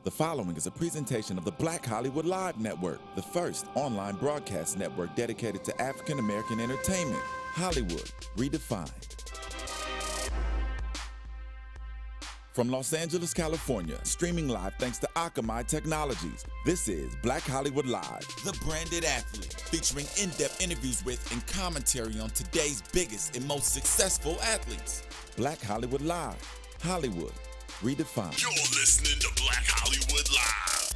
The following is a presentation of the Black Hollywood Live Network, the first online broadcast network dedicated to African American entertainment. Hollywood redefined. From Los Angeles, California, streaming live thanks to Akamai Technologies, this is Black Hollywood Live, the branded athlete, featuring in-depth interviews with and commentary on today's biggest and most successful athletes. Black Hollywood Live, Hollywood redefined. You're listening to Black Hollywood Live.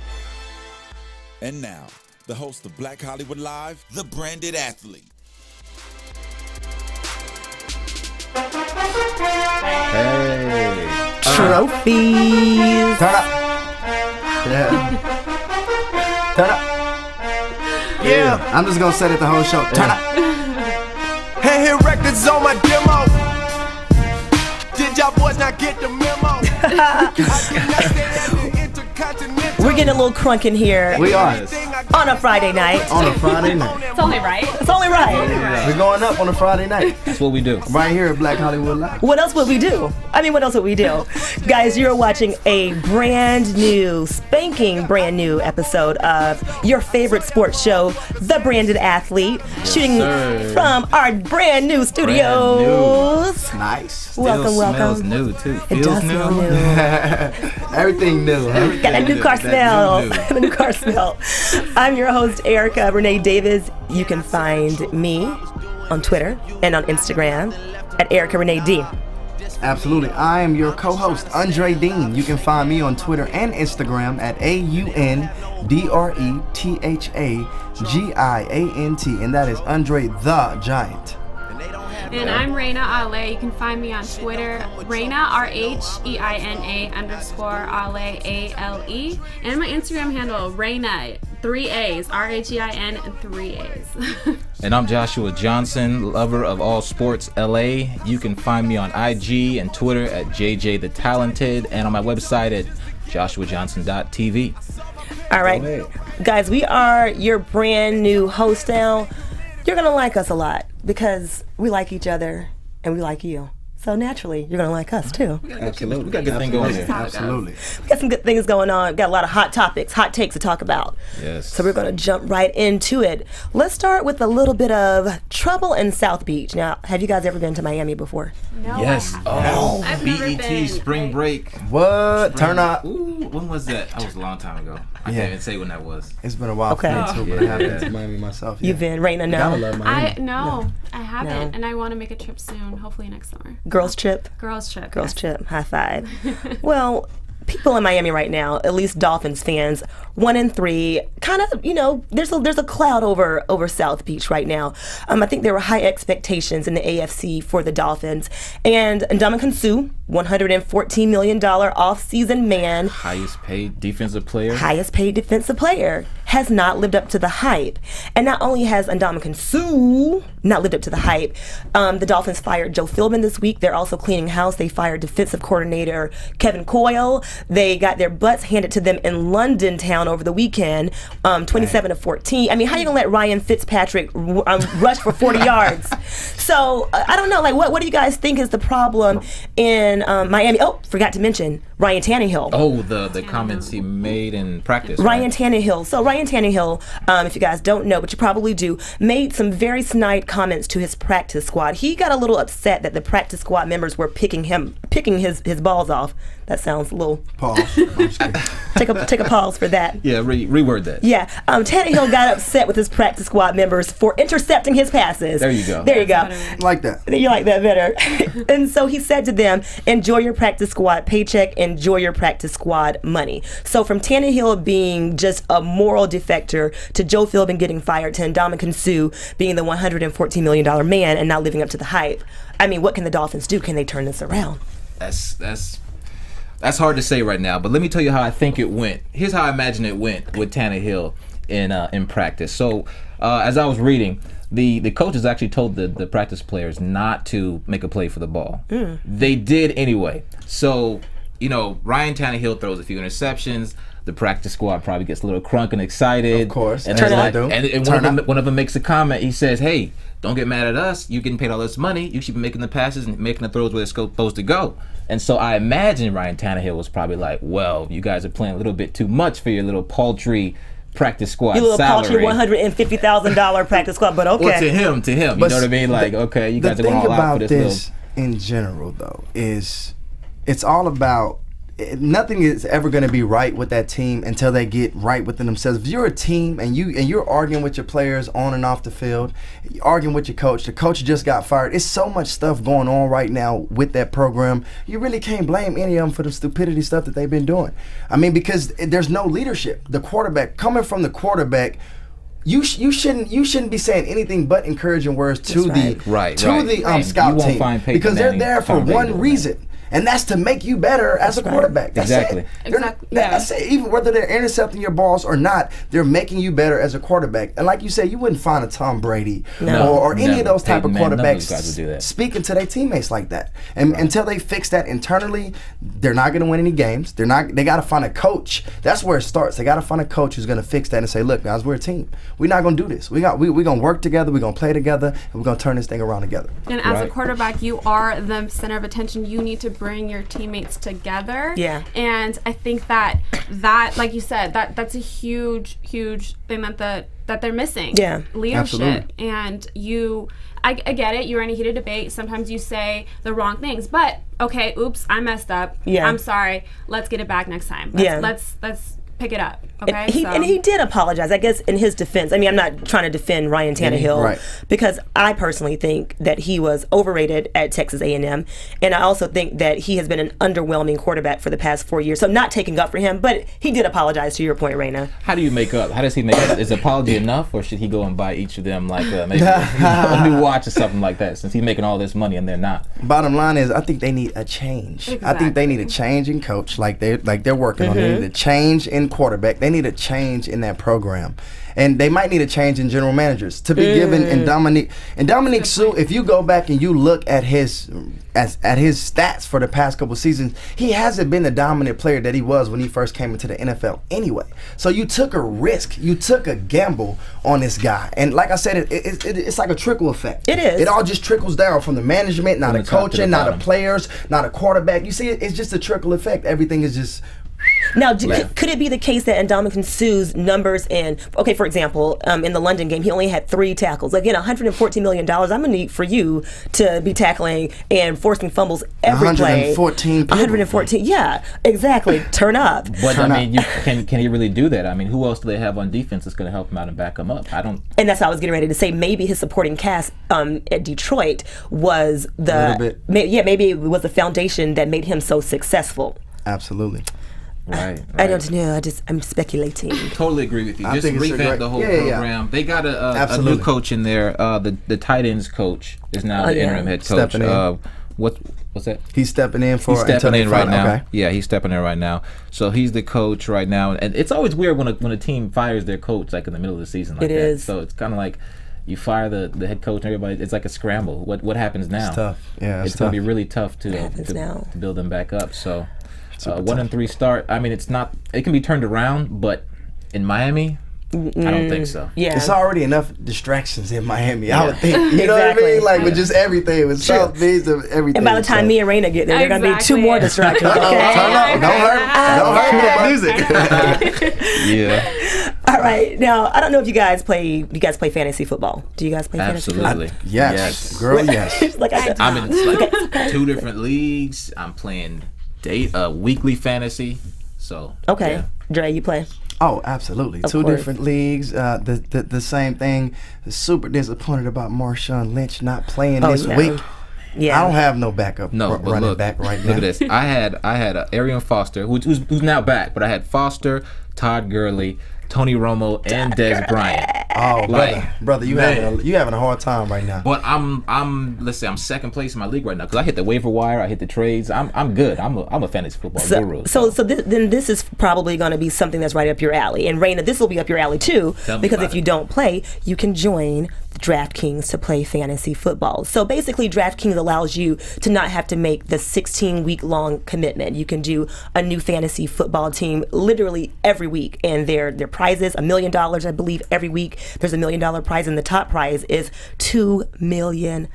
And now, the host of Black Hollywood Live, the branded athlete. Hey. Trophies. Turn up. Yeah. Turn up. Yeah. I'm just gonna set it the whole show. Turn up. Hey, hit records on my demo. Did y'all boys not get the memo? We're getting a little crunk in here. We are. On a Friday night. On a Friday night. It's only right. It's only right. We're going up on a Friday night. That's what we do. Right here at Black Hollywood Live. What else would we do? What else would we do? Guys, you're watching a brand new, spanking brand new episode of your favorite sports show, The Branded Athlete, shooting from our brand new studios. Nice. Welcome, welcome. Smells new too. It Feels does smell new. Everything new, huh? Got that new car smell. The new car smell. I'm your host, Erica Renee Davis. You can find me on Twitter and on Instagram at Erica Renee D. Absolutely. I am your co-host, Dre Dean. You can find me on Twitter and Instagram at AUNDRETHAGIANT, and that is Andre the Giant. And I'm Rheina Ale. You can find me on Twitter, Rheina, RHEINA_Ale, ALE. And my Instagram handle, Rheina, 3 A's, RHEIN, 3 A's. And I'm Joshua Johnson, lover of all sports LA. You can find me on IG and Twitter at JJ the Talented, and on my website at joshuajohnson.tv. All right, guys, we are your brand new host now. You're going to like us a lot because we like each other and we like you. So naturally, you're going to like us too. Absolutely. We got a good thing going here. Absolutely. We got some good things going on. Got a lot of hot topics, hot takes to talk about. Yes. So we're going to jump right into it. Let's start with a little bit of trouble in South Beach. Now, have you guys ever been to Miami before? No, Yes. I've never BET been. Spring Break. What? Turn up. Ooh, when was that? That was a long time ago. I can't even say when that was. It's been a while Okay. for me too, but I haven't been to Miami myself yet. You've been, Rheina, no. Gotta love Miami. I haven't, No. and I want to make a trip soon, hopefully next summer. Girls trip? Girls trip. Girls yes. trip. High five. Well, people in Miami right now, at least Dolphins fans, 1-3, kind of, there's a cloud over South Beach right now. I think there were high expectations in the AFC for the Dolphins. And Ndamukong Suh, $114 million off-season man, Highest paid defensive player. has not lived up to the hype. And not only has Ndamukong Suh not lived up to the hype, the Dolphins fired Joe Philbin this week. They're also cleaning house. They fired defensive coordinator Kevin Coyle. They got their butts handed to them in London town over the weekend, 27-14. How are you gonna let Ryan Fitzpatrick rush for 40 yards? So I don't know. What do you guys think is the problem in Miami? Oh, forgot to mention Ryan Tannehill. Oh, the comments he made in practice. Ryan Tannehill. So Ryan Tannehill, if you guys don't know, but you probably do, made some very snide comments to his practice squad. He got a little upset that the practice squad members were picking his balls off. That sounds a little... Pause. I'm just kidding. Take a pause for that. Yeah, reword that. Yeah, Tannehill got upset with his practice squad members for intercepting his passes. There you go. There you go. Like that. You like that better. And so he said to them, enjoy your practice squad paycheck, enjoy your practice squad money. So from Tannehill being just a moral defector to Joe Philbin getting fired to Ndamukong Suh being the $114 million man and not living up to the hype. What can the Dolphins do? Can they turn this around? That's hard to say right now, but let me tell you how I think it went. Here's how I imagine it went with Tannehill in practice. So as I was reading, the coaches actually told the practice players not to make a play for the ball. They did anyway. So Ryan Tannehill throws a few interceptions. the practice squad probably gets a little crunk and excited. Of course. And, one of them makes a comment. He says, hey, don't get mad at us. You're getting paid all this money. You should be making the passes and making the throws where they're supposed to go. And so I imagine Ryan Tannehill was probably like, well, you guys are playing a little bit too much for your little paltry practice squad your little salary. paltry $150,000 practice squad, but okay. Well, to him, you know what I mean? Like, okay, you guys are going all out for this little... in general, though, is it's all about nothing is ever going to be right with that team until they get right within themselves. If you're a team and you're arguing with your players on and off the field, you're arguing with your coach, the coach just got fired. It's so much stuff going on right now with that program. You really can't blame any of them for the stupidity stuff that they've been doing. I mean, because there's no leadership. The quarterback, coming from the quarterback, you shouldn't be saying anything but encouraging words to the scout team, because they're there for one reason. And that's to make you better as a quarterback. That's it. That's it. Even whether they're intercepting your balls or not, they're making you better as a quarterback. And like you said, you wouldn't find a Tom Brady or any of those type of quarterbacks speaking to their teammates like that. And until they fix that internally, they're not going to win any games. They got to find a coach. That's where it starts. They got to find a coach who's going to fix that and say, look, guys, we're a team. We're not going to do this. We're going to work together. We're going to play together. And we're going to turn this thing around together. And as a quarterback, you are the center of attention. You need to bring your teammates together. Yeah. And I think that like you said, that's a huge thing that they're missing. Yeah. Leadership. Absolutely. And I get it, you're in a heated debate. Sometimes you say the wrong things. But okay, oops, I messed up. Yeah. I'm sorry. Let's get it back next time. Let's pick it up. Okay. And he did apologize, I guess, in his defense. I mean, I'm not trying to defend Ryan Tannehill because I personally think that he was overrated at Texas A&M, and I also think that he has been an underwhelming quarterback for the past 4 years. So not taking up for him, but he did apologize, to your point, Rheina. How do you make up? How does he make up? Is apology enough, or should he go and buy each of them like maybe a new watch or something like that, since he's making all this money and they're not? Bottom line is, I think they need a change. Exactly. I think they need a change in coach, like they're working on. They need a change in quarterback. They need a change in that program, and they might need a change in general managers to be given. And Dominique Sue, if you go back and you look at his stats for the past couple seasons, he hasn't been the dominant player that he was when he first came into the NFL anyway. So you took a risk, you took a gamble on this guy, and like I said, it's like a trickle effect. It is. It all just trickles down from the management, not the coaching, not the players, not a quarterback. You see, it's just a trickle effect. Everything is just. Now, could it be the case that Ndamukong Suh's numbers for example, in the London game, he only had 3 tackles. Again, $114 million, I'm going to need for you to be tackling and forcing fumbles every 114 play. 114, yeah, exactly. Turn up. But, can he really do that? I mean, who else do they have on defense that's going to help him out and back him up? And that's how I was getting ready to say, maybe his supporting cast at Detroit was maybe it was the foundation that made him so successful. Absolutely. Right. I don't know. I'm speculating. Totally agree with you. Just revamp the whole program. They got a new coach in there. The tight ends coach is now the interim head coach. Stepping in. What's that? He's stepping in for. He's stepping in right now. Okay. Yeah, he's stepping in right now. So he's the coach right now, and it's always weird when a team fires their coach like in the middle of the season like that. It is. So it's kind of like. You fire the head coach and everybody. It's like a scramble. What happens now? It's tough. Yeah, it's going to be really tough to build them back up. So. 1-3 start. I mean, it's not. It can be turned around, but in Miami, I don't think so. Yeah, it's already enough distractions in Miami. I would think. You know what I mean? Like with just everything, with South Beach, everything. And by the time me and Rheina get there, they're gonna be 2 more distractions. Okay? Don't hurt music. Yeah. All right. Now, I don't know if you guys play fantasy football. Do you guys play fantasy football? Absolutely. Yes. Girl, yes. I'm in 2 different leagues. I'm playing weekly fantasy. So Dre, you play? Oh, absolutely. Of 2 different leagues. The same thing. Super disappointed about Marshawn Lynch not playing this week. Yeah. I don't have no backup running back right now. Look at this. I had Arian Foster, who's now back, but I had Foster, Todd Gurley, Tony Romo, and Des Bryant. Oh, Like, brother, you man. having a hard time right now. But let's say I'm second place in my league right now because I hit the waiver wire, I hit the trades. I'm good. I'm a fantasy football guru. Then this is probably going to be something that's right up your alley. And Rheina, this will be up your alley too, because if you don't play, you can join DraftKings to play fantasy football. So basically, DraftKings allows you to not have to make the 16-week-long commitment. You can do a new fantasy football team literally every week, and their prizes $1 million, I believe, every week. There's $1 million prize, and the top prize is $2 million.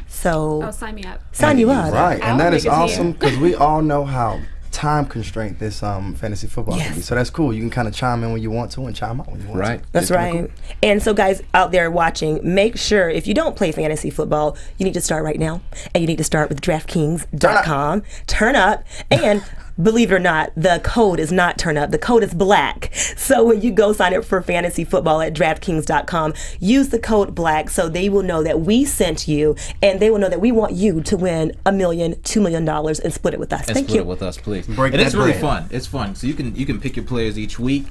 So sign me up. Sign you up. Right, and that is make a team. awesome because we all know how time constraint this fantasy football can be. So that's cool. You can kind of chime in when you want to and chime out when you want to. That's right. Cool. And so guys out there watching, make sure if you don't play fantasy football, you need to start right now. And you need to start with DraftKings.com. Turn up. And believe it or not, the code is not turn up. The code is black. So when you go sign up for fantasy football at DraftKings.com, use the code black so they will know that we sent you, and they will know that we want you to win $1 million, $2 million, and split it with us. Thank you. Split it with us, please. And it's really fun. It's fun. So you can pick your players each week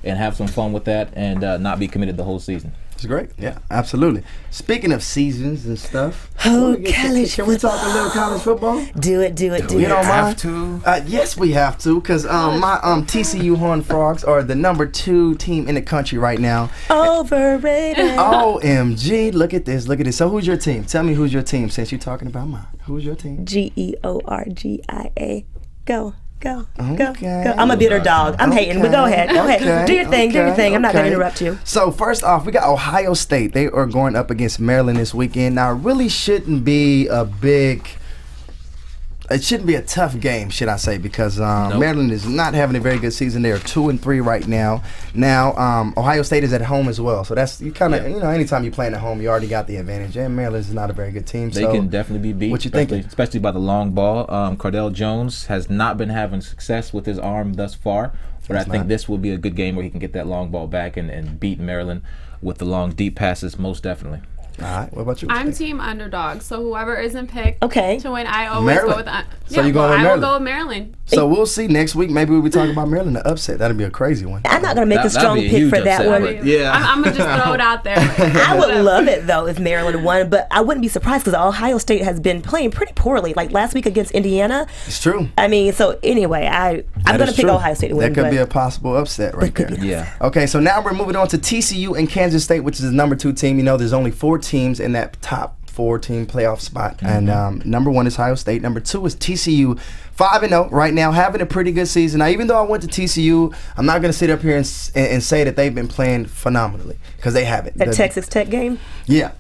and have some fun with that, and not be committed the whole season. It's great. Yeah, absolutely. Speaking of seasons and stuff, college can we talk a little college football? Do it. You don't have to? Yes, we have to, because my TCU Horned Frogs are the #2 team in the country right now. Overrated. OMG, look at this. So who's your team? Tell me who's your team since you're talking about mine. Who's your team? GEORGIA. Go. Okay. I'm a bitter dog. I'm hating, but go ahead. Do your thing. I'm not going to interrupt you. So first off, we got Ohio State. They are going up against Maryland this weekend. Now, it really shouldn't be it shouldn't be a tough game, should I say, because Maryland is not having a very good season. They are 2-3 right now. Now, Ohio State is at home as well, so that's you kind of anytime you're playing at home, you already got the advantage. And Maryland is not a very good team. They can definitely be beat. What you thinking? Especially by the long ball. Cardell Jones has not been having success with his arm thus far, but I think this will be a good game where he can get that long ball back and beat Maryland with the long, deep passes, most definitely. All right, what about you? I'm team underdog, so whoever isn't picked to win, I always Maryland. go with So you going with Maryland? I will go with Maryland. So we'll see next week. Maybe we'll be talking about Maryland, the upset. That'll be a crazy one. I'm not going to make a strong pick for that one. I'm going to just throw it out there. I would love it, though, if Maryland won, but I wouldn't be surprised because Ohio State has been playing pretty poorly. Like last week against Indiana. It's true. I mean, so anyway, I'm going to pick Ohio State to win. That could be a possible upset right there. Yeah. Okay, so now we're moving on to TCU and Kansas State, which is the #2 team. You know, there's only 4 teams in that top 4-team playoff spot, and #1 is Ohio State. #2 is TCU, 5-0 right now, having a pretty good season. Now, even though I went to TCU, I'm not going to sit up here and say that they've been playing phenomenally, because they haven't. That Texas Tech game? Yeah,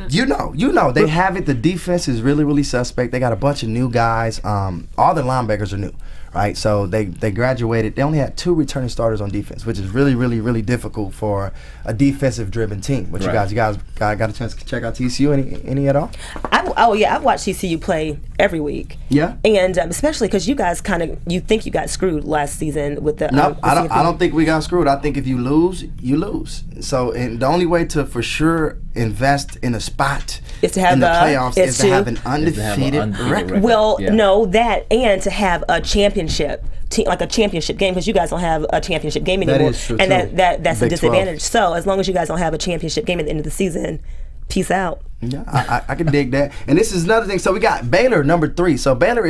you know, they have it. The defense is really, really suspect. They got a bunch of new guys. All the linebackers are new. Right, so they graduated. They only had 2 returning starters on defense, which is really, really, really difficult for a defensive-driven team. But you guys got a chance to check out TCU any at all? I've watched TCU play every week. Yeah, and especially because you guys you think you got screwed last season with the. No, I don't think we got screwed. I think if you lose, you lose. So the only way to for sure invest in a spot is to have in the playoffs is to have an undefeated record. Well, no, that and to have a championship team, like a championship game, because you guys don't have a championship game anymore, that is true, and that's Big a disadvantage. 12. So as long as you guys don't have a championship game at the end of the season, peace out. Yeah, I can dig that. And this is another thing. So we got Baylor #3. So Baylor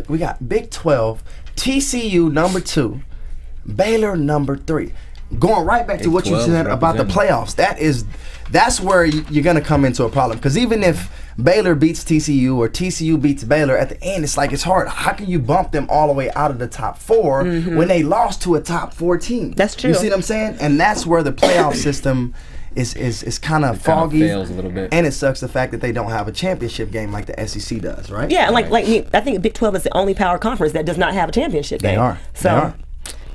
we got Big 12, TCU #2, Baylor #3. Going right back to what you said about the playoffs, that's where you're going to come into a problem. Because even if Baylor beats TCU or TCU beats Baylor, at the end, it's hard. How can you bump them all the way out of the top 4 when they lost to a top 4 team? That's true. You see what I'm saying? And that's where the playoff system is kind of foggy. Fails a little bit. And it sucks the fact that they don't have a championship game like the SEC does, right? Yeah, like I think Big 12 is the only power conference that does not have a championship game. They are.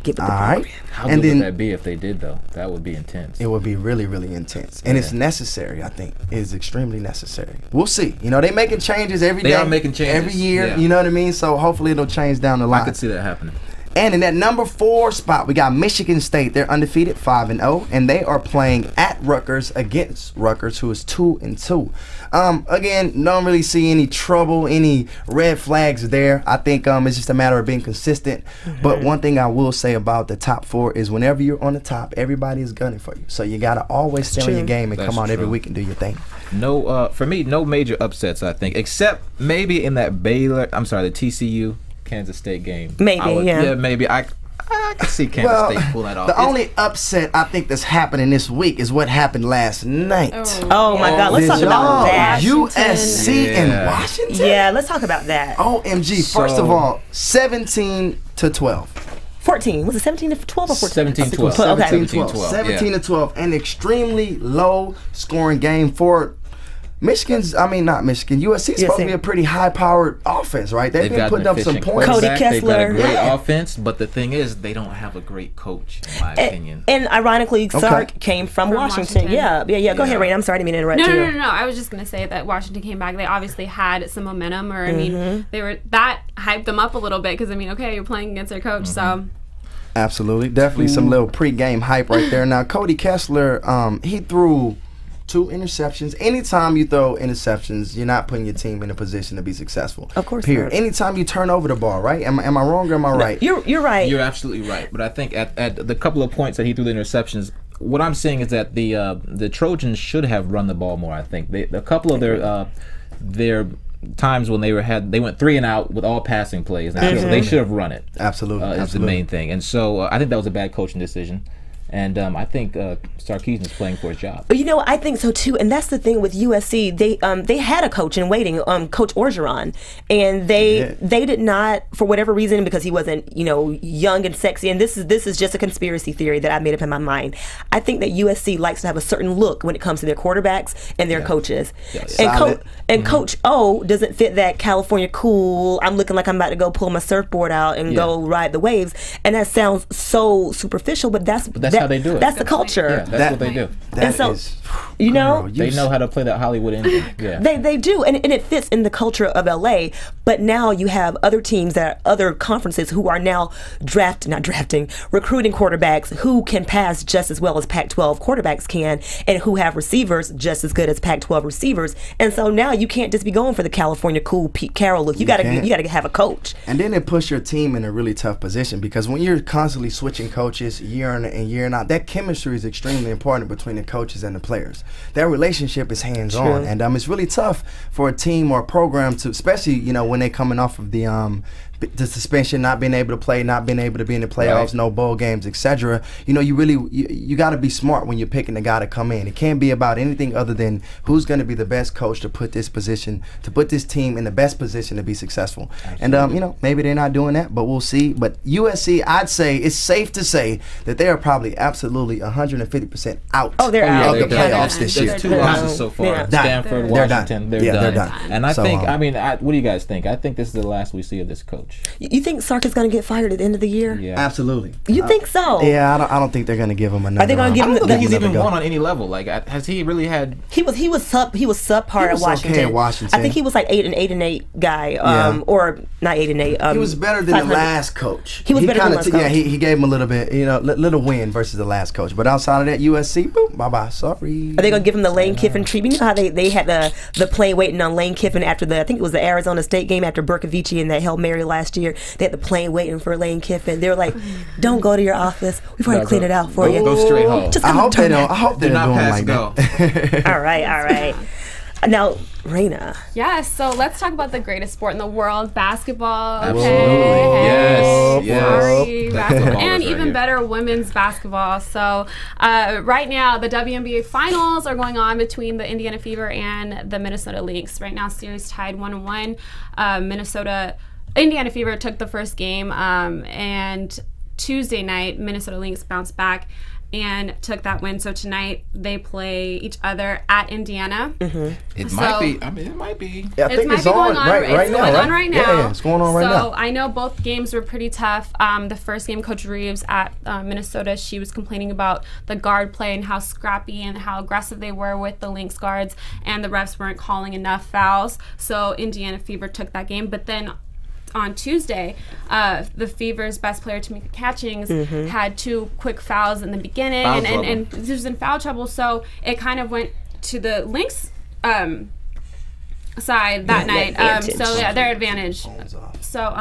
Give it the program. How good would that be if they did, though? That would be intense. It would be really, really intense. And it's necessary, I think. It's extremely necessary. We'll see. You know, they're making changes every day. They are making changes. Every year, yeah. You know what I mean? So hopefully it'll change down the line. I could see that happening. And in that number 4 spot, we got Michigan State. They're undefeated, 5-0, and they are playing at Rutgers against Rutgers, who is 2-2. Again, don't really see any trouble, any red flags there. I think it's just a matter of being consistent. But one thing I will say about the top 4 is whenever you're on the top, everybody is gunning for you. So you got to always stay on your game and come out every week and do your thing. No, for me, no major upsets, I think, except maybe in that the TCU Kansas State game. Maybe, yeah, maybe. I can see Kansas State pull that off. The only upset I think that's happening this week is what happened last night. Oh my God, let's talk about that. USC and Washington? Yeah, let's talk about that. OMG. First of all, 17-12. 14. Was it 17-12 or 14? 17-12. 17-12. An extremely low scoring game for USC is supposed to be a pretty high-powered offense, right? They've been putting up some points. Cody Kessler. They've got a great offense, but the thing is, they don't have a great coach, in my opinion. And ironically, Sark came from Washington. Yeah. Go ahead, Rheina. I'm sorry, I didn't mean to interrupt you. No. I was just going to say that Washington came back. They obviously had some momentum, or that hyped them up a little bit because, you're playing against their coach, so... Absolutely. Definitely some little pre-game hype right there. Now, Cody Kessler, he threw 2 interceptions. Anytime you throw interceptions, you're not putting your team in a position to be successful. Of course Period. not. Anytime you turn over the ball, right? Am I wrong or am I right? You're right. You're absolutely right. But I think at the couple of points that he threw the interceptions, what I'm saying is that the Trojans should have run the ball more, I think. A couple of their times when they went 3 and out with all passing plays. They should have run it. Absolutely. Is the main thing. And so I think that was a bad coaching decision. And I think Sarkisian is playing for his job. I think so too. And that's the thing with USC. They had a coach in waiting, Coach Orgeron, and they did not, for whatever reason, because he wasn't young and sexy. And this is just a conspiracy theory that I made up in my mind. I think that USC likes to have a certain look when it comes to their quarterbacks and their coaches. And Coach O doesn't fit that California cool. I'm looking like I'm about to go pull my surfboard out and go ride the waves. And that sounds so superficial, but that's how they do it. That's the culture. Yeah, that's what they do. They know how to play that Hollywood ending. Yeah. They do, and it fits in the culture of LA. But now you have other teams other conferences who are now recruiting quarterbacks who can pass just as well as Pac-12 quarterbacks can, and who have receivers just as good as Pac-12 receivers. And so now you can't just be going for the California cool Pete Carroll look. You got to have a coach. And then it puts your team in a really tough position, because when you're constantly switching coaches year in and year out, that chemistry is extremely important between the coaches and the players. That relationship is hands-on, and it's really tough for a team or a program to, especially when they're coming off of the suspension, not being able to play, not being able to be in the playoffs, no bowl games, etc. You got to be smart when you're picking the guy to come in. It can't be about anything other than who's going to be the best coach to put this team in the best position to be successful. Absolutely. And maybe they're not doing that, but we'll see. But USC, I'd say it's safe to say that they are probably absolutely 150% out of the playoffs this year. There's 2 losses so far. Yeah. Stanford, Washington, they're done. And I think, what do you guys think? I think this is the last we see of this coach. You think Sark is going to get fired at the end of the year? Yeah, absolutely. You think so? Yeah, I don't think they're going to give him another. Are they going to give him? I don't think he's even won on any level. Like, has he really had? He was subpar at Washington. Okay at Washington. I think he was like 8-8 guy, or not 8-8. He was better than the last coach. He was better than the last coach. Yeah, he gave him a little bit, little win versus the last coach. But outside of that, USC, boom, bye. Sorry. Are they going to give him the Lane Kiffin treatment? You know how they had the plane waiting on Lane Kiffin after I think it was the Arizona State game after Berkovici and that Hail Mary last year. They had the plane waiting for Lane Kiffin. They were like, "Don't go to your office. We've already cleaned it out for you. Go straight home." I hope they don't. I hope they're not doing like that. All right. Now, Rheina. Yes, so let's talk about the greatest sport in the world, basketball. Absolutely. Yes. Sorry, basketball. And even better, women's basketball. So right now, the WNBA finals are going on between the Indiana Fever and the Minnesota Lynx. Right now, series tied 1-1. Indiana Fever took the first game, and Tuesday night, Minnesota Lynx bounced back and took that win. So tonight they play each other at Indiana. It might be. It might be. Yeah, I think it's on right now. Yeah, it's going on right now. So I know both games were pretty tough. The first game, Coach Reeves at Minnesota, she was complaining about the guard play and how scrappy and how aggressive they were with the Lynx guards, and the refs weren't calling enough fouls. So Indiana Fever took that game. But then on Tuesday, the Fever's best player, Tamika Catchings, had 2 quick fouls in the beginning, and she was in foul trouble. So it kind of went to the Lynx side that night. So yeah, their advantage. So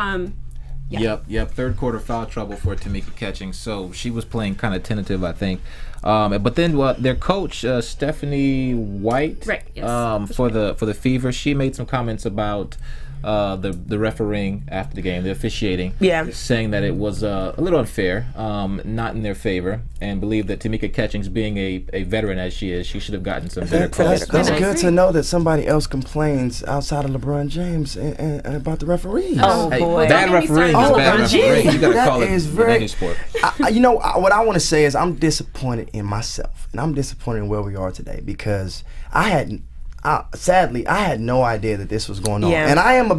Yep. Third quarter foul trouble for Tamika Catchings. So she was playing kind of tentative, I think. But then their coach Stephanie White, right, yes. For the Fever, she made some comments about the refereeing after the game, the officiating, saying that it was a little unfair, not in their favor, and believed that Tamika Catchings, being a veteran as she is, she should have gotten some better calls. That's good to know that somebody else complains outside of LeBron James and about the referees. Oh, boy. Bad refereeing is bad refereeing. You got to call it in any sport. What I want to say is I'm disappointed in myself, and I'm disappointed in where we are today, because sadly, I had no idea that this was going on. Yeah. And I am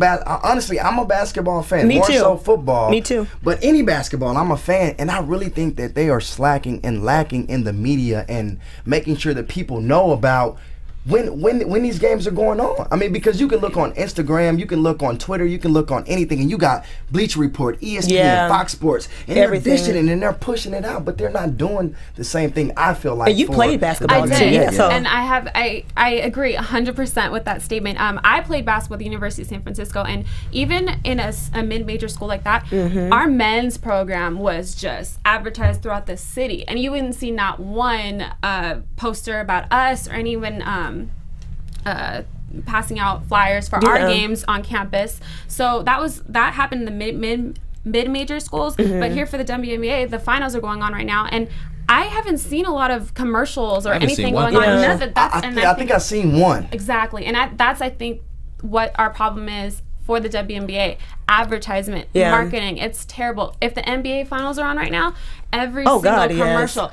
honestly, I'm a basketball fan. Me More too. so football. Me too. But any basketball, I'm a fan. And I really think that they are slacking and lacking in the media and making sure that people know about when these games are going on. I mean, because you can look on Instagram, you can look on Twitter, you can look on anything, and you got Bleacher Report, ESPN, Fox Sports, and everything. they're dishing it and they're pushing it out, but they're not doing the same thing, I feel like. And you played basketball. I did, yeah. So. And I agree 100% with that statement. I played basketball at the University of San Francisco, and even in a mid-major school like that, our men's program was just advertised throughout the city, and you wouldn't see not one poster about us or even passing out flyers for our games on campus. So that happened in the mid-major schools, but here for the WNBA, the finals are going on right now, and I haven't seen a lot of commercials or anything going on. I think I've seen one. Exactly, and that's I think what our problem is for the WNBA. Advertisement, marketing, it's terrible. If the NBA finals are on right now, every single commercial,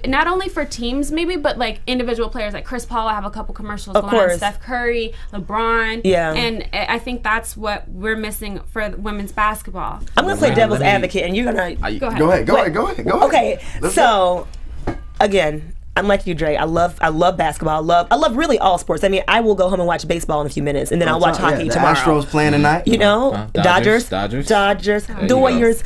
not only for teams maybe, but like individual players, like Chris Paul, I have a couple commercials going on, Steph Curry, LeBron, and I think that's what we're missing for women's basketball. I'm going to play devil's advocate, and you're going to... Go ahead. Okay, so, again... I'm like you, Dre. I love basketball. I love really all sports. I mean, I will go home and watch baseball in a few minutes, and then I'll watch hockey tomorrow. The Astros playing tonight. You know, Dodgers, Warriors.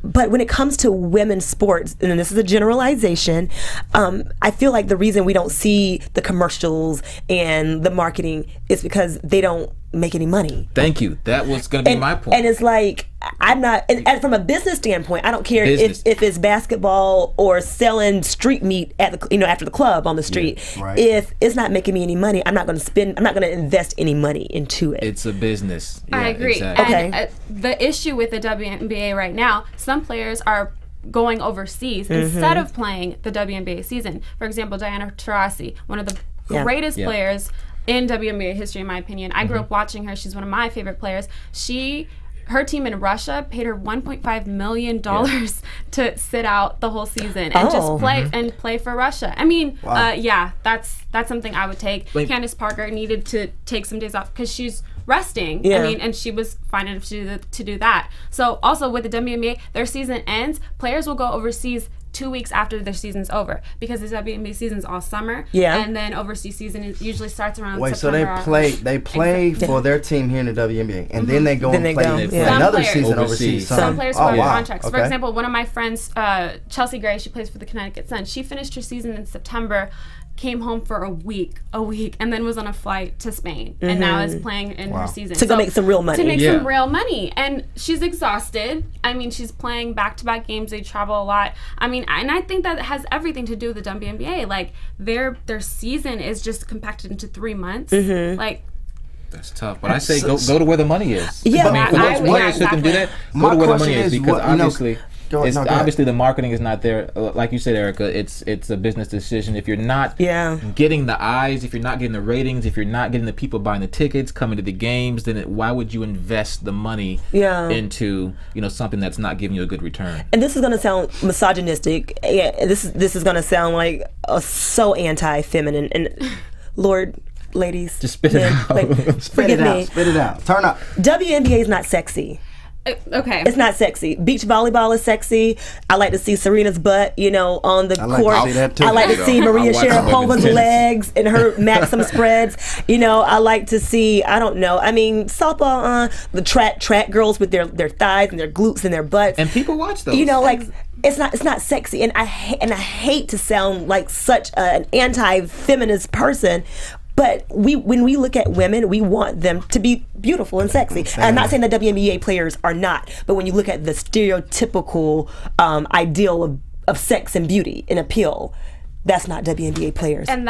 But when it comes to women's sports, and this is a generalization, I feel like the reason we don't see the commercials and the marketing is because they don't make any money. Thank you. That was going to be my point. And it's like, I'm not, and from a business standpoint, I don't care if it's basketball or selling street meat at the, after the club on the street. Yeah, right. If it's not making me any money, I'm not going to invest any money into it. It's a business. Yeah, I agree. Exactly. And the issue with the WNBA right now, some players are going overseas instead of playing the WNBA season. For example, Diana Taurasi, one of the greatest players in WNBA history, in my opinion. I grew up watching her. She's one of my favorite players. Her team in Russia paid her $1.5 million to sit out the whole season and just play for Russia. I mean, that's something I would take. Candace Parker needed to take some days off because she's resting. I mean, and she was fine enough to do that. So also with the WNBA, their season ends. Players will go overseas 2 weeks after their season's over because the WNBA season's all summer. Yeah. And then overseas season usually starts around September. So they play for their team here in the WNBA, and then they go and play another season overseas. Some players have contracts. For example, one of my friends, Chelsea Gray, she plays for the Connecticut Sun. She finished her season in September, came home for a week, and then was on a flight to Spain, and now is playing in her season. To go make some real money. To make some real money. And she's exhausted. I mean, she's playing back-to-back games. They travel a lot. I mean, and I think that has everything to do with the WNBA. Like, their season is just compacted into 3 months. Like, that's tough. But I say go to where the money is. Yeah. I mean, for those players who can do that, go to where the money is, because obviously... obviously the marketing is not there. Like you said, Erica, it's a business decision. If you're not getting the eyes, if you're not getting the ratings, if you're not getting the people buying the tickets, coming to the games, then why would you invest the money into something that's not giving you a good return? And this is going to sound misogynistic. This is going to sound like so anti-feminine. And Lord, ladies, just spit it out. Like, spit it out. Turn up. WNBA is not sexy. Okay. It's not sexy. Beach volleyball is sexy. I like to see Serena's butt, on the court. To see that too. I like to see Maria watch Sharapova's women's legs and her maximum spreads. I like to see, I don't know. I mean, softball, the track girls with their thighs and their glutes and their butts. And people watch those. It's not sexy, and I hate to sound like such an anti-feminist person, but when we look at women, we want them to be beautiful and sexy. And I'm not saying that WNBA players are not, but when you look at the stereotypical ideal of sex and beauty and appeal, that's not WNBA players. And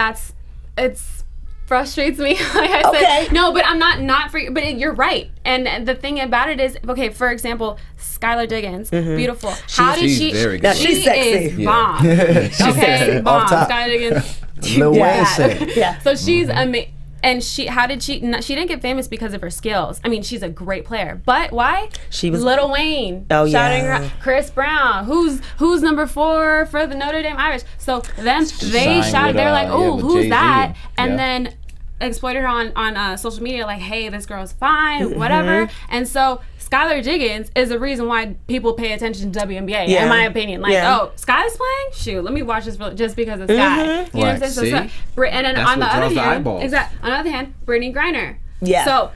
it's frustrates me. Like I said, no, but I'm not for. But you're right. And the thing about it is, okay, for example, Skylar Diggins, beautiful. She's very good. She's sexy. Is bomb. Okay, bomb. Skylar Diggins. Lil Wayne said. Yeah. So she's amazing. And she didn't get famous because of her skills. I mean, she's a great player. But why? She was Lil Wayne. Oh, shouting yeah. her, Chris Brown, who's number 4 for the Notre Dame Irish. So then they shouted. They were like, "Oh, who's Jay-Z. that?" And then exploited her on social media, like, "Hey, this girl's fine, whatever." And so Skylar Diggins is the reason why people pay attention to WNBA, in my opinion. Like, oh, Sky's playing? Shoot, let me watch this just because it's Sky. You know what I'm saying? And then on the other hand, on the other hand, Brittany Griner. Yeah. So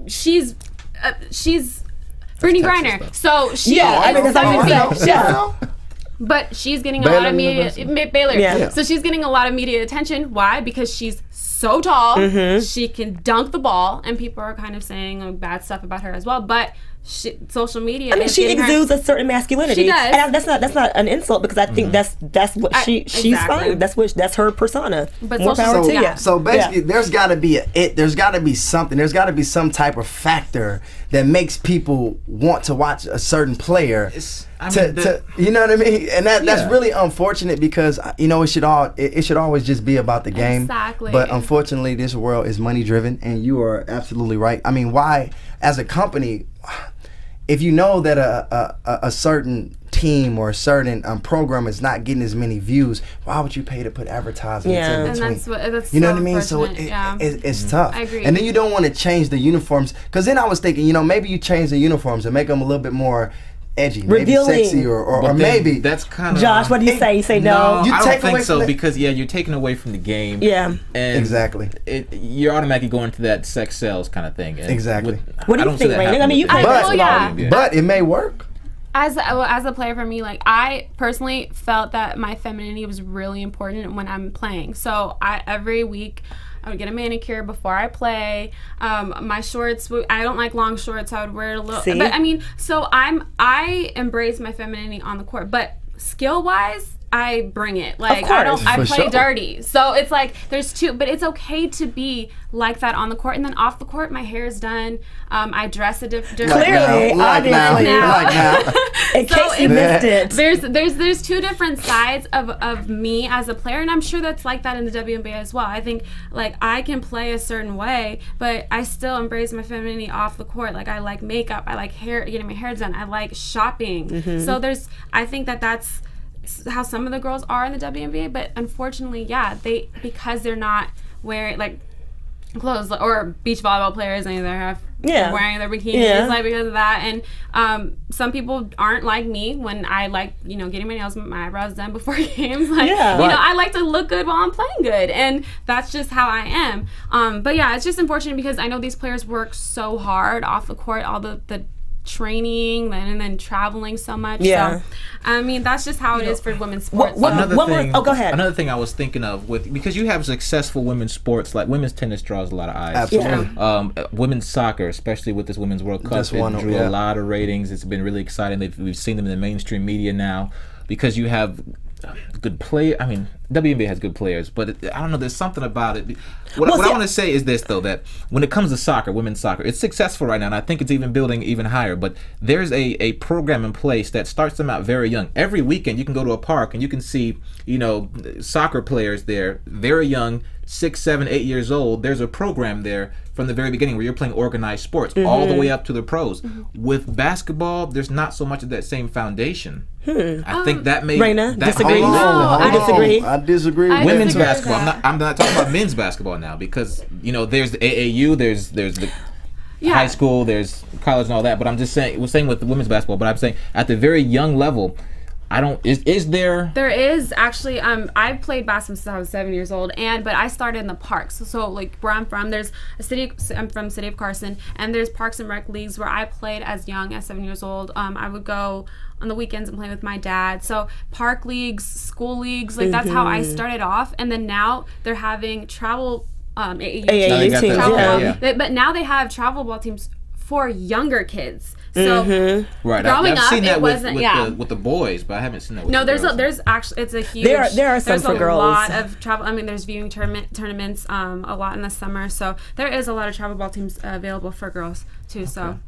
she's Brittany Griner. So she but she's getting a lot of media. Baylor. Yeah. So she's getting a lot of media attention. Why? Because she's so tall. She can dunk the ball, and people are kind of saying bad stuff about her as well. But social media. I mean, she exudes a certain masculinity. She does. And that's not an insult, because I think that's what she's fine. That's her persona. But more power to you. So basically, there's got to be there's got to be something. There's got to be some type of factor that makes people want to watch a certain player. You know what I mean? And that's really unfortunate, because it should always just be about the game. Exactly. But unfortunately, this world is money driven, and you are absolutely right. I mean, why, as a company, if you know that a certain team or a certain program is not getting as many views, why would you pay to put advertisements in between? And that's you know what I mean? So it's tough. I agree. And then you don't want to change the uniforms, because then I was thinking, maybe you change the uniforms and make them a little bit more edgy, revealing, maybe sexy, or maybe that's kind of. Josh, what do you say? You say no? You I take don't think so, away because you're taking away from the game. Yeah, and exactly. You're automatically going to that sex sells kind of thing. And exactly. What do you think, Rheina? I mean, you play basketball. But it may work. As a player, for me, like, I personally felt that my femininity was really important when I'm playing. So every week I would get a manicure before I play. My shorts, I don't like long shorts. I would wear it a little. See? But I mean, so I embrace my femininity on the court. But skill wise, I bring it. Like, I play dirty. So it's like there's two, but it's okay to be like that on the court, and then off the court, my hair is done. I dress a different. Clearly, obviously. In case you missed it, there's two different sides of me as a player, and I'm sure that's like that in the WNBA as well. I think, like, I can play a certain way, but I still embrace my femininity off the court. Like, I like makeup, I like getting my hair done, I like shopping. So I think that's how some of the girls are in the WNBA, but unfortunately, because they're not wearing like clothes, or beach volleyball players, and they're wearing their bikinis, like, because of that. And some people aren't like me when I like getting my nails, my eyebrows done before games. Like, I like to look good while I'm playing good, and that's just how I am. But it's just unfortunate, because I know these players work so hard off the court, all the training and then traveling so much. So I mean, that's just how it is for women's sports. Go ahead. Another thing I was thinking of, because you have successful women's sports, like women's tennis draws a lot of eyes. Absolutely. Women's soccer, especially with this Women's World Cup, it drew a lot of ratings. It's been really exciting. We've seen them in the mainstream media now, because you have good play. I mean, WNBA has good players, but I don't know. There's something about it. What I want to say is this, though, that when it comes to soccer, women's soccer, it's successful right now, and I think it's even building even higher. But there's a program in place that starts them out very young. Every weekend, you can go to a park and you can see, soccer players there, very young, 6, 7, 8 years old. There's a program there from the very beginning where you're playing organized sports all the way up to the pros. With basketball, there's not so much of that same foundation. I think that may Rheina, disagree? I disagree. I disagree. Women's basketball. I'm not talking about men's basketball now, because there's the AAU, there's the high school, there's college and all that. But I'm just saying, we're saying with women's basketball, but I'm saying at the very young level, is there? There is actually. I've played basketball since I was 7 years old, but I started in the parks. So like where I'm from, there's I'm from the city of Carson, and there's parks and rec leagues where I played as young as 7 years old. I would go on the weekends and play with my dad. So park leagues, school leagues, like that's how I started off. And then now they're having travel AAU teams, but now they have travel ball teams for younger kids. So right, I've seen that with the boys, but I haven't seen that with the girls. There's actually, it's a huge, there are some for girls. There's a lot of travel. I mean, there's viewing tournaments a lot in the summer, so there is a lot of travel ball teams available for girls too. So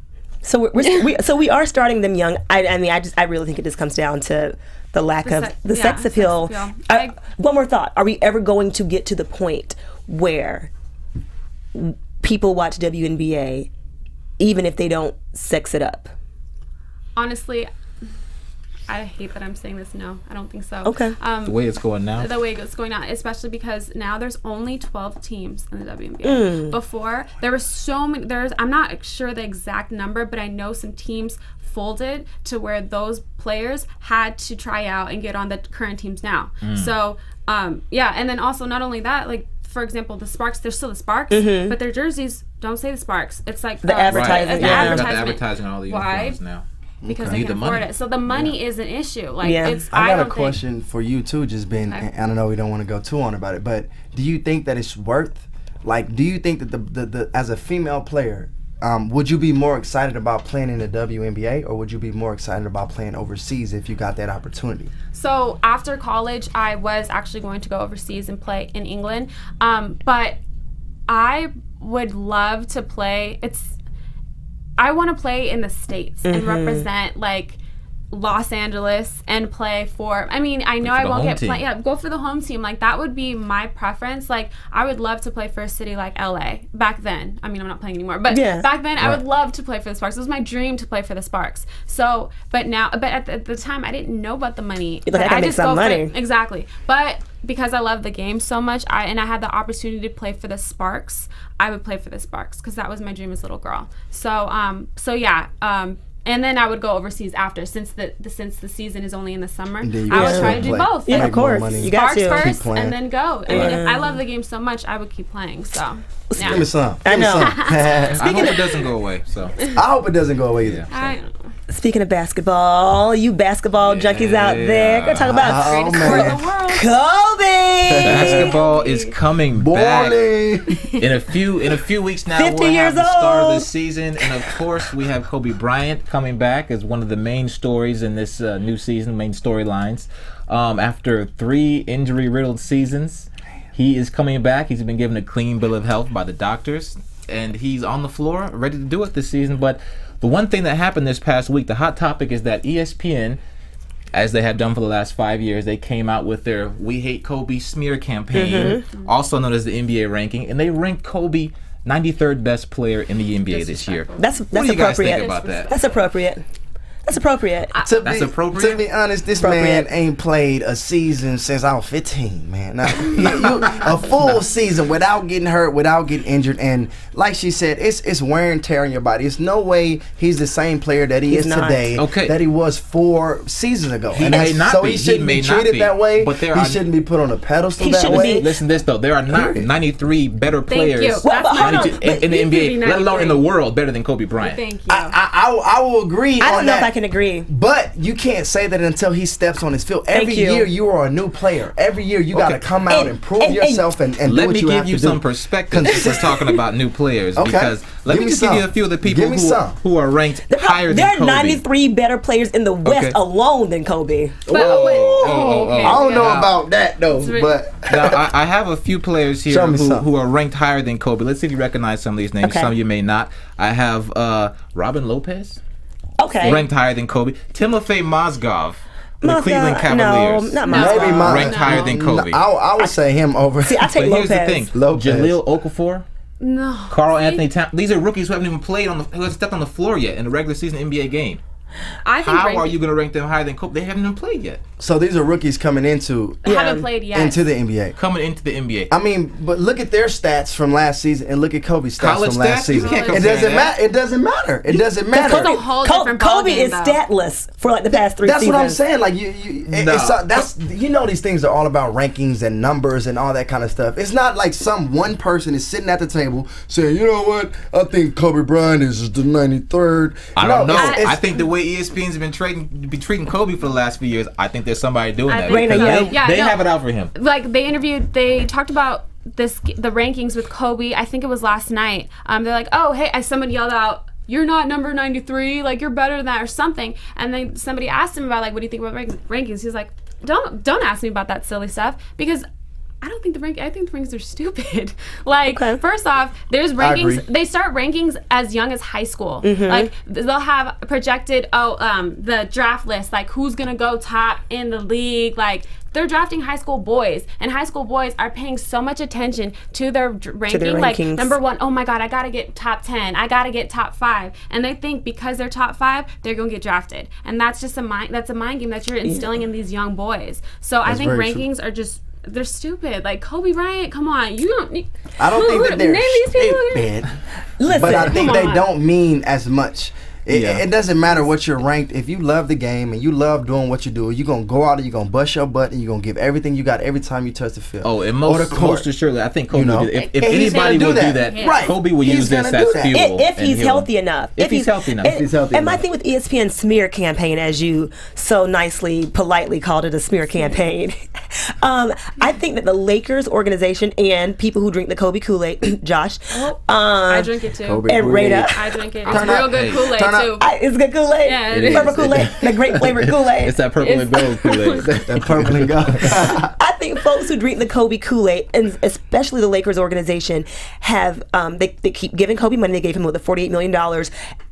we are starting them young. I mean, I really think it just comes down to the lack of the sex appeal. One more thought: are we ever going to get to the point where people watch WNBA even if they don't sex it up? Honestly, I hate that I'm saying this. No, I don't think so. Okay. The way it's going now? The way it's going now, especially because now there's only 12 teams in the WNBA. Before, there were so many. I'm not sure the exact number, but I know some teams folded to where those players had to try out and get on the current teams now. So, yeah, and then also not only that, like, for example, the Sparks, they're still the Sparks, but their jerseys don't say the Sparks. It's like the advertising. Got the advertising on all the uniforms now. Because they can afford it. So the money is an issue. Like it's. I got a question for you too, just Ben. I don't know, we don't want to go too on about it, but do you think that it's worth? Like, do you think that the as a female player, would you be more excited about playing in the WNBA, or would you be more excited about playing overseas if you got that opportunity? So after college, I was actually going to go overseas and play in England, but I would love to play. I want to play in the States and represent like Los Angeles and play for, I mean, I know I won't get play. Yeah, go for the home team. Like that would be my preference. Like I would love to play for a city like LA back then. I mean, I'm not playing anymore, but back then I would love to play for the Sparks. It was my dream to play for the Sparks. So, but at the time I didn't know about the money. Like I just make some money. Exactly. But because I love the game so much, and I had the opportunity to play for the Sparks, I would play for the Sparks because that was my dream as a little girl. So, yeah. And then I would go overseas after, since the season is only in the summer. I would try to do both. Yeah, of course. You got to Sparks first, and then go. I mean, if I love the game so much, I would keep playing. So, give me some. I know. I hope it doesn't go away. So I hope it doesn't go away either. Speaking of basketball, you basketball junkies out there, go talk about greatest sport in the world. Kobe. Basketball is coming back in a few weeks now. 50 we'll years have the start old. of the season, and of course we have KobeBryant coming back as one of the main stories in this new season, main storylines. After 3 injury-riddled seasons, he is coming back. He's been given a clean bill of health by the doctors, and he's on the floor, ready to do it this season. But the one thing that happened this past week, the hot topic, is that ESPN, as they have done for the last 5 years, they came out with their We Hate Kobe smear campaign, also known as the NBA ranking, and they ranked Kobe 93rd best player in the NBA this year. That's what do you guys think about that? That's appropriate. That's appropriate. That's appropriate. To be honest, this man ain't played a season since I was 15, man. Now, a full season without getting hurt, without getting injured, and like she said, it's wear and tear on your body. It's no way he's the same player that he is today that he was 4 seasons ago. He may not be. He shouldn't be treated that way. But he shouldn't be put on a pedestal that way. Listen to this though. There are not 93 better players in the NBA, let alone in the world, better than KobeBryant. Thank you. I will agree. I don't on know that. if I can agree. But you can't say that until he steps on his field. Every year you are a new player. Every year you got to come out and prove yourself and do what you have to do. Let me give you some perspective if we're talking about new players. Because let me just give you a few of the people who are ranked higher than Kobe. There are 93 better players in the West alone than Kobe. I don't know about that though. But now I have a few players here who are ranked higher than Kobe. Let's see if you recognize some of these names. Some of you may not. I have Robin Lopez. Ranked higher than Kobe. Timofey Mozgov, the Cleveland Cavaliers. No, not Mozgov. Ranked higher than Kobe. I would say him over. See, I take Lopez. Here's the thing: Jahlil Okafor, No. Karl Anthony Towns. These are rookies who haven't even played who haven't stepped on the floor yet in a regular season NBA game. I think how are you going to rank them higher than Kobe? They haven't even played yet. So these are rookies coming into haven't played yet into the NBA. Coming into the NBA. I mean, but look at their stats from last season and look at Kobe's stats College from last stats? You season. can't It doesn't matter. It doesn't matter. It doesn't matter. It's a whole different Kobe ballgame, is though. statless for like the past 3 That's seasons. what I'm saying. Like that's these things are all about rankings and numbers and all that kind of stuff. It's not like some one person is sitting at the table saying, you know what, I think KobeBryant is the 93rd. I don't know. It's- I think the way ESPN's been treating Kobe for the last few years, I think there's somebody doing that. Rheina, Because they have it out for him. Like they talked about the rankings with Kobe. I think it was last night. They're like, oh hey, someone yelled out, you're not number 93, like you're better than that or something. And then somebody asked him about like, what do you think about rankings? He's like, don't ask me about that silly stuff because I don't think I think the rankings are stupid. Like, first off, there's rankings. They start rankings as young as high school. Like, they'll have projected, the draft list, like who's gonna go top in the league. Like, they're drafting high school boys, and high school boys are paying so much attention to their ranking. Like, number 1, oh my God, I gotta get top 10. I gotta get top 5. And they think because they're top 5, they're gonna get drafted. And that's just a mind game that you're instilling in these young boys. So I think rankings are just. They're stupid. Like KobeBryant, come on, you don't. I don't think that they're name these people. stupid, Listen, but I think they on. don't mean as much. It doesn't matter what you're ranked. If you love the game and you love doing what you do, you're going to go out and you're going to bust your butt and you're going to give everything you got every time you touch the field. Oh, and most assuredly, I think Kobe would do that. If anybody do would that. do that, Right. Kobe would use this as fuel. If he's healthy enough. If he's healthy enough. And my thing with ESPN's smear campaign, as you so nicely, politely called it a smear campaign, I think that the Lakers organization and people who drink the Kobe Kool-Aid, Josh, I drink it too. And Rheina. I drink it. It's real good Kool-Aid too. It's good Kool-Aid. Yeah, it is. Purple Kool-Aid. The grape flavored Kool-Aid. It's that purple and gold Kool-Aid. That purple and gold. I think folks who drink the Kobe Kool-Aid, and especially the Lakers organization, have they keep giving Kobe money. They gave him the $48 million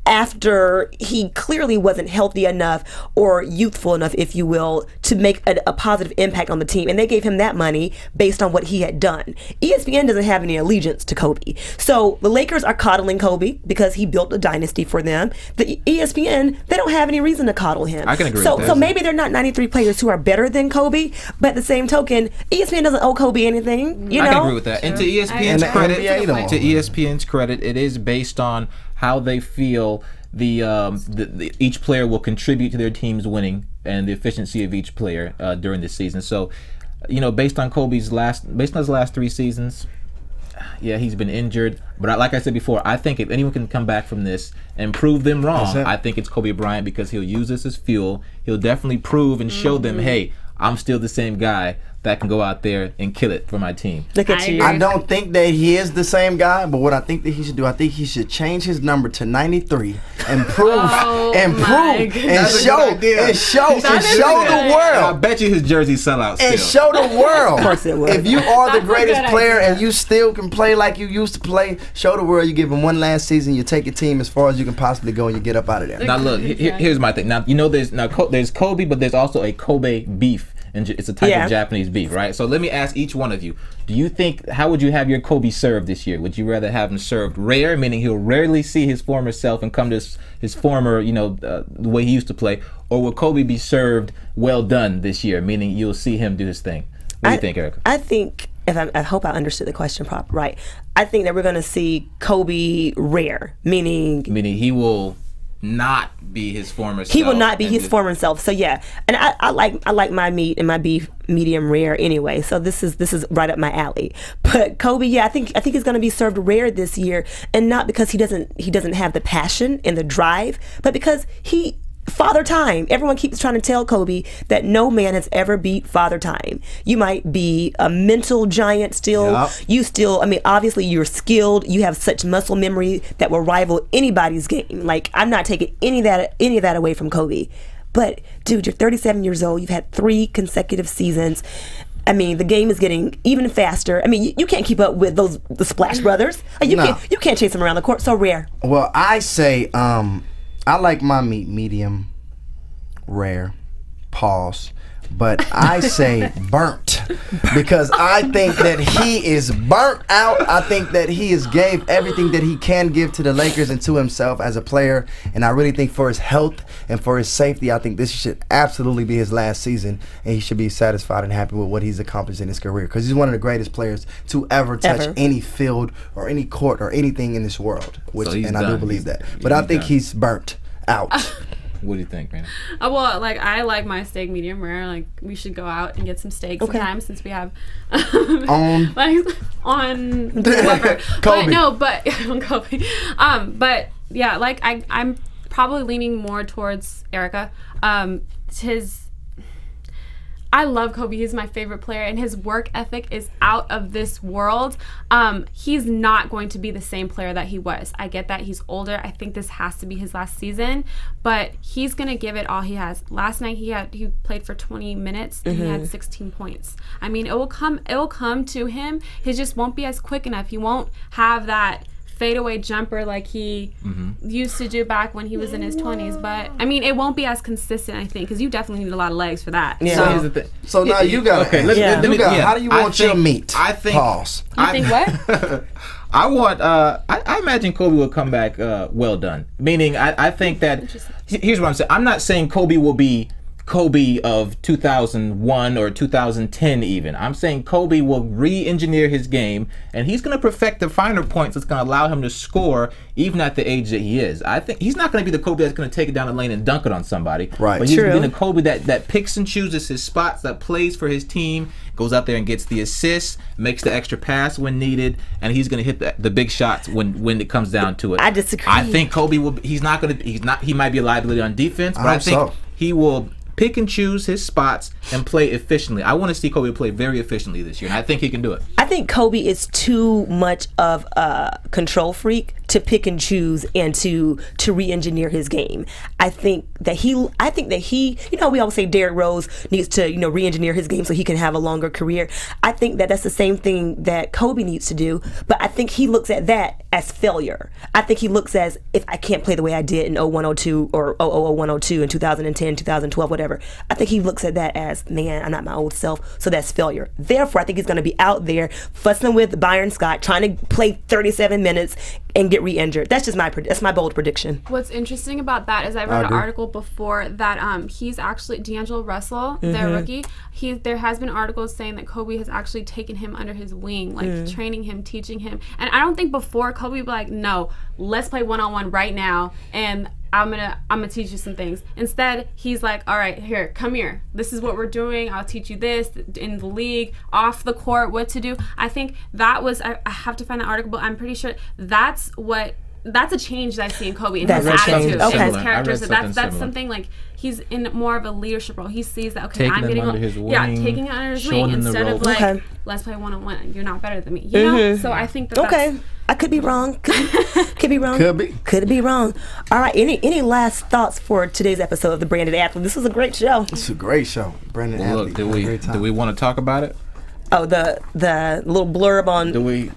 after he clearly wasn't healthy enough or youthful enough, if you will, to make a positive impact on the team. And they gave him that money based on what he had done. ESPN doesn't have any allegiance to Kobe. So the Lakers are coddling Kobe because he built a dynasty for them. The ESPN, they don't have any reason to coddle him. I can agree with that. So maybe they're not 93 players who are better than Kobe, but at the same token, ESPN doesn't owe Kobe anything. You know? I can agree with that. And to ESPN's credit, it is based on how they feel each player will contribute to their team's winning and the efficiency of each player during the season. So, based on his last 3 seasons, yeah, he's been injured. But like I said before, I think if anyone can come back from this and prove them wrong, I think it's KobeBryant, because he'll use this as fuel. He'll definitely prove and show them, hey, I'm still the same guy that can go out there and kill it for my team. Look at you. I don't think that he is the same guy, but what I think that he should do, I think he should change his number to 93 and prove and show the world. I bet you his jersey sell out still. And show the world. Of course it will. If you are the That's a greatest good player idea. and you still can play like you used to play, show the world you give him one last season, you take your team as far as you can possibly go and you get up out of there. Now look, here's my thing. Now there's Kobe, but there's also a Kobe beef. And it's a type of Japanese beef, right? So let me ask each one of you: how would you have your Kobe served this year? Would you rather have him served rare, meaning he'll rarely see his former self and come to his former, the way he used to play, or will Kobe be served well done this year, meaning you'll see him do his thing? What do you think, Erica? I think, I hope I understood the question right. I think that we're going to see Kobe rare, meaning he will not be his former self. He will not be his former self. So yeah, and I like my meat and my beef medium rare anyway. So this is right up my alley. But Kobe, yeah, I think he's going to be served rare this year, and not because he doesn't have the passion and the drive, but because Father Time. Everyone keeps trying to tell Kobe that no man has ever beat Father Time. You might be a mental giant still. Yep. You still, obviously you're skilled. You have such muscle memory that will rival anybody's game. Like, I'm not taking any of that away from Kobe. But dude, you're 37 years old. You've had 3 consecutive seasons. The game is getting even faster. You can't keep up with the Splash Brothers. You can't chase them around the court. So rare. Well, I say I like my meat medium rare. pause, but I say burnt, because I think that he is burnt out. I think that he has gave everything that he can give to the Lakers and to himself as a player, and I really think for his health and for his safety, I think this should absolutely be his last season, and he should be satisfied and happy with what he's accomplished in his career, because he's one of the greatest players to ever touch any field or any court or anything in this world, which, and I do believe that. But I think he's burnt out. What do you think, Rheina? Well, like, I like my steak medium rare. Like, we should go out and get some steak sometime, since we have on whoever. Kobe. But on Kobe. But yeah, like, I'm probably leaning more towards Erica. I love Kobe. He's my favorite player, and his work ethic is out of this world. He's not going to be the same player that he was. I get that he's older. I think this has to be his last season, but he's going to give it all he has. Last night he played for 20 minutes and he had 16 points. I mean, it will come to him. He just won't be as quick enough. He won't have that fadeaway jumper like he used to do back when he was in his 20s. But I mean, it won't be as consistent, I think, because you definitely need a lot of legs for that. Yeah. So here's the thing. So now you got how do you want your meat? I think. Pause. You think what? I want. I imagine Kobe will come back well done. Meaning, I think that. Here's what I'm saying. I'm not saying Kobe will be Kobe of 2001 or 2010 even. I'm saying Kobe will re-engineer his game, and he's going to perfect the finer points that's going to allow him to score even at the age that he is. I think he's not going to be the Kobe that's going to take it down the lane and dunk it on somebody. Right. But he's going to be the Kobe that picks and chooses his spots, that plays for his team, goes out there and gets the assists, makes the extra pass when needed, and he's going to hit the big shots when it comes down to it. I disagree. I think Kobe will. He might be a liability on defense, but I think he will pick and choose his spots and play efficiently. I want to see Kobe play very efficiently this year, and I think he can do it. I think Kobe is too much of a control freak to pick and choose and to re-engineer his game. I think that he, you know, we always say Derrick Rose needs to, you know, re-engineer his game so he can have a longer career. I think that that's the same thing that Kobe needs to do, but I think he looks at that as failure. I think he looks as, if I can't play the way I did in 01-02 or 00-01-02 in 2010, 2012, whatever, I think he looks at that as, man, I'm not my old self, so that's failure. Therefore, I think he's going to be out there fussing with Byron Scott, trying to play 37 minutes and get re-injured. That's just my bold prediction. What's interesting about that is I read an article before that he's actually D'Angelo Russell, their rookie. There has been articles saying that Kobe has actually taken him under his wing, like training him, teaching him. And I don't think before Kobe would be like, no, let's play one-on-one right now, and I'm gonna teach you some things. Instead, he's like, all right, here, come here. This is what we're doing. I'll teach you this in the league, off the court, what to do. I think that was, I have to find that article, but I'm pretty sure that's a change that I see in Kobe, in his attitude, in his character. So that's something like he's in more of a leadership role. He sees that, okay, I'm getting under his wing, taking it under his wing instead of like, let's play one-on-one. You're not better than me, you know. So I think that's I could be wrong. Could be wrong. Could be wrong. All right. Any last thoughts for today's episode of The Branded Athlete? This was a great show. It's a great show. Branded Athlete. Look, do we want to talk about it? Oh, the little blurb on. Do we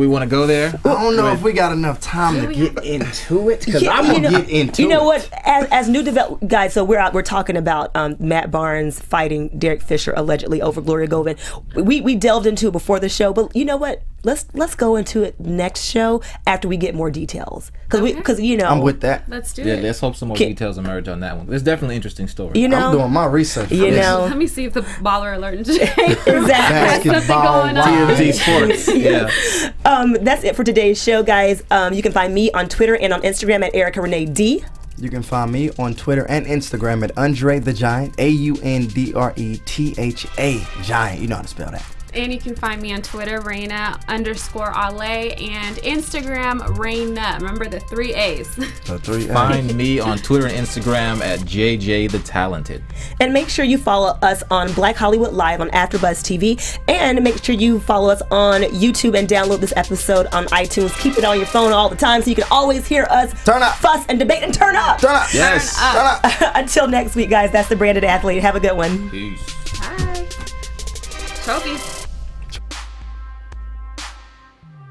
want to go there? I don't know if we got enough time to get into it, because I'm gonna get into it. You know what? As new guys, so we're talking about Matt Barnes fighting Derek Fisher allegedly over Gloria Govan. We delved into it before the show, but you know what? Let's go into it next show after we get more details, because you know, I'm with that. Let's do it. Let's hope some more details emerge on that one. It's definitely an interesting story. You know, I'm doing my research. You know, let me see if the baller alert today. Exactly. Basketball, TMZ Sports. Yeah. That's it for today's show, guys. You can find me on Twitter and on Instagram at Erica Renee D. You can find me on Twitter and Instagram at Andre the Giant, AUNDRETHA Giant. You know how to spell that. And you can find me on Twitter, Rheina_Ale, and Instagram, Rheina. Remember the 3 A's. The 3 A's. Find me on Twitter and Instagram at JJ the Talented. And make sure you follow us on Black Hollywood Live on AfterBuzz TV. And make sure you follow us on YouTube and download this episode on iTunes. Keep it on your phone all the time so you can always hear us turn up, fuss, and debate, and turn up. Turn up. Yes. Turn up. Until next week, guys, that's The Branded Athlete. Have a good one. Peace. Bye. Trophies.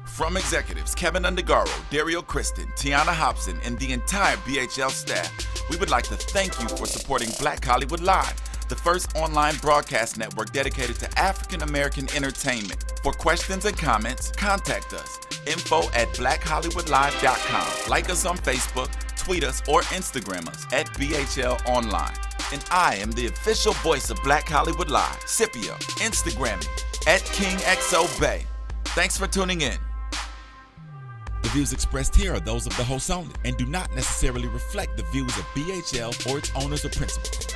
From executives Kevin Undergaro, Dario Kristen, Tiana Hobson, and the entire BHL staff, we would like to thank you for supporting Black Hollywood Live. the first online broadcast network dedicated to African American entertainment. For questions and comments, contact us. info@blackhollywoodlive.com. Like us on Facebook, tweet us, or Instagram us at BHL Online. And I am the official voice of Black Hollywood Live, Scipio. Instagram me @KingXOBay. Thanks for tuning in. The views expressed here are those of the host only and do not necessarily reflect the views of BHL or its owners or principals.